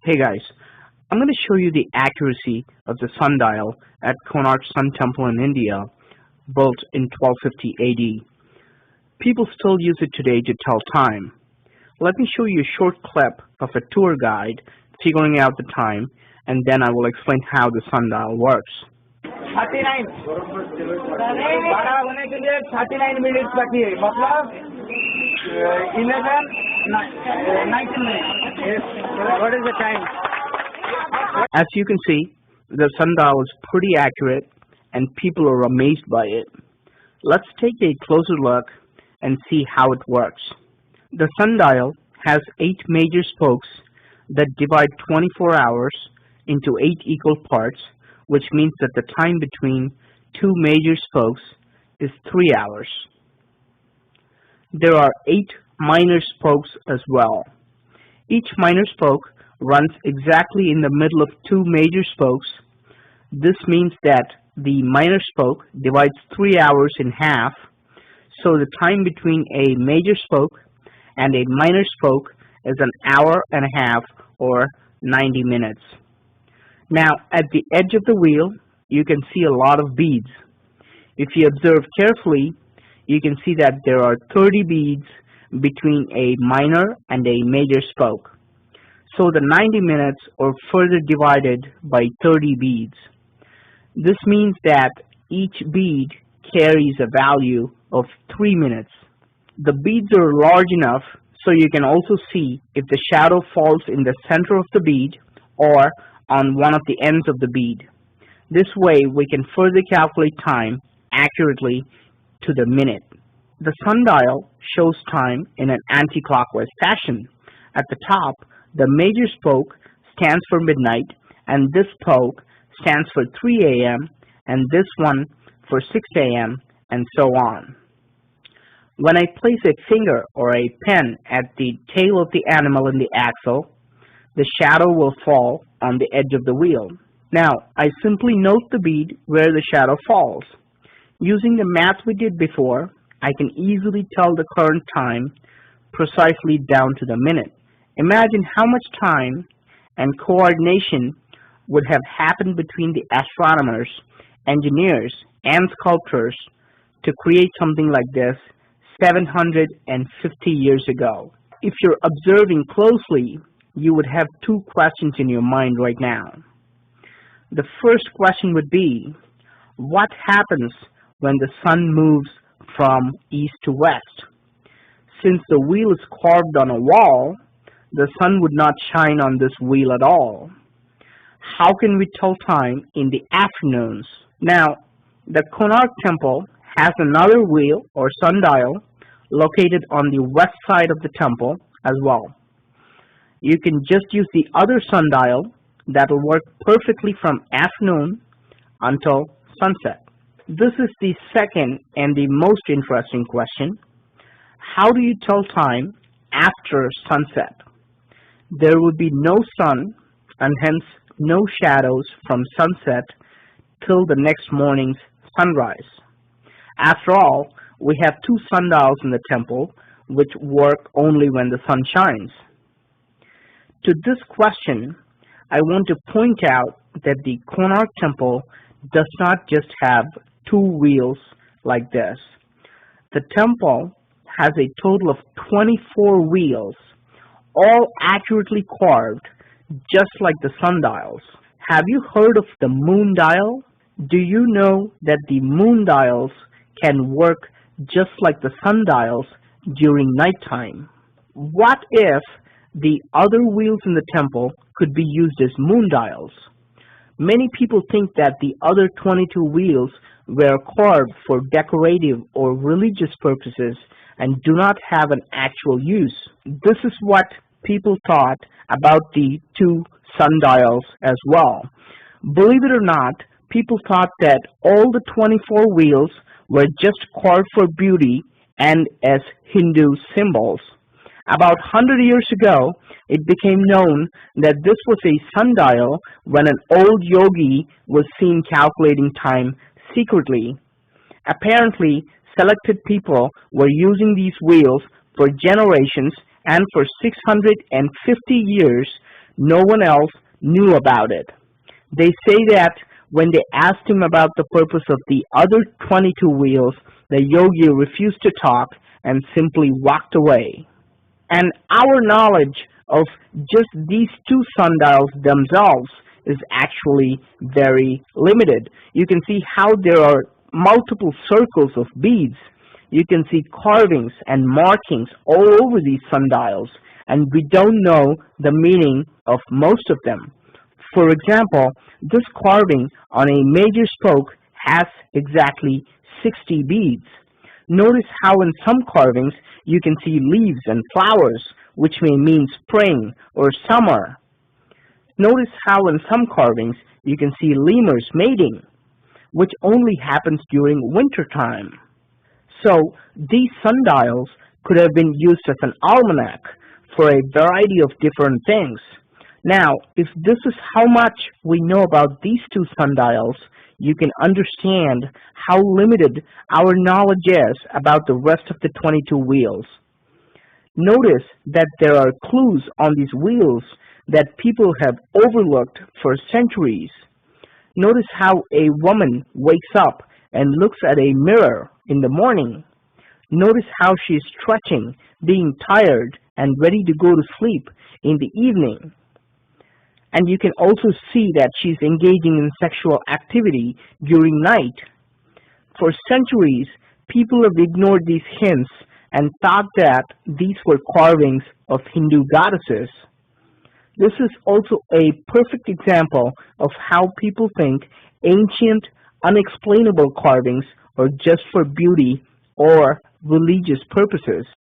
Hey guys, I'm going to show you the accuracy of the sundial at Konark Sun Temple in India, built in 1250 AD. People still use it today to tell time. Let me show you a short clip of a tour guide figuring out the time, and then I will explain how the sundial works. 39 12 होने के लिए 39 minutes बाकी है मतलब 11 19 minutes. What is the time? As you can see, the sundial is pretty accurate and people are amazed by it. Let's take a closer look and see how it works. The sundial has 8 major spokes that divide 24 hours into 8 equal parts, which means that the time between 2 major spokes is 3 hours. There are 8 minor spokes as well. Each minor spoke runs exactly in the middle of 2 major spokes. This means that the minor spoke divides 3 hours in half, so the time between a major spoke and a minor spoke is an hour and a half, or 90 minutes. Now, at the edge of the wheel, you can see a lot of beads. If you observe carefully, you can see that there are 30 beads between a minor and a major spoke. So the 90 minutes are further divided by 30 beads. This means that each bead carries a value of 3 minutes. The beads are large enough so you can also see if the shadow falls in the center of the bead or on one of the ends of the bead. This way we can further calculate time accurately to the minute. The sundial shows time in an anti-clockwise fashion. At the top, the major spoke stands for midnight, and this spoke stands for 3 a.m., and this one for 6 a.m., and so on. When I place a finger or a pen at the tail of the animal in the axle, the shadow will fall on the edge of the wheel. Now, I simply note the bead where the shadow falls. Using the math we did before, I can easily tell the current time precisely down to the minute. Imagine how much time and coordination would have happened between the astronomers, engineers, and sculptors to create something like this 750 years ago. If you're observing closely, you would have 2 questions in your mind right now. The first question would be, what happens when the sun moves from east to west? Since the wheel is carved on a wall, the sun would not shine on this wheel at all. How can we tell time in the afternoons? Now, the Konark Temple has another wheel or sundial located on the west side of the temple as well. You can just use the other sundial that will work perfectly from afternoon until sunset. This is the second and the most interesting question. How do you tell time after sunset? There would be no sun and hence no shadows from sunset till the next morning's sunrise. After all, we have 2 sundials in the temple which work only when the sun shines. To this question, I want to point out that the Konark Temple does not just have 2 wheels like this. The temple has a total of 24 wheels, all accurately carved, just like the sundials. Have you heard of the moon dial? Do you know that the moon dials can work just like the sundials during nighttime? What if the other wheels in the temple could be used as moon dials? Many people think that the other 22 wheels were carved for decorative or religious purposes and do not have an actual use. This is what people thought about the 2 sundials as well. Believe it or not, people thought that all the 24 wheels were just carved for beauty and as Hindu symbols. About 100 years ago, it became known that this was a sundial when an old yogi was seen calculating time secretly. Apparently, selected people were using these wheels for generations, and for 650 years, No one else knew about it. They say that when they asked him about the purpose of the other 22 wheels, the yogi refused to talk and simply walked away. And our knowledge of just these two sundials themselves is actually very limited. You can see how there are multiple circles of beads. You can see carvings and markings all over these sundials, and we don't know the meaning of most of them. For example, this carving on a major spoke has exactly 60 beads. Notice how in some carvings you can see leaves and flowers, which may mean spring or summer. Notice how in some carvings you can see lemurs mating, which only happens during winter time. So these sundials could have been used as an almanac for a variety of different things. Now, if this is how much we know about these two sundials, you can understand how limited our knowledge is about the rest of the 22 wheels. Notice that there are clues on these wheels that people have overlooked for centuries. Notice how a woman wakes up and looks at a mirror in the morning. Notice how she is stretching, being tired, and ready to go to sleep in the evening. And you can also see that she's engaging in sexual activity during night. For centuries, people have ignored these hints and thought that these were carvings of Hindu goddesses. This is also a perfect example of how people think ancient, unexplainable carvings are just for beauty or religious purposes.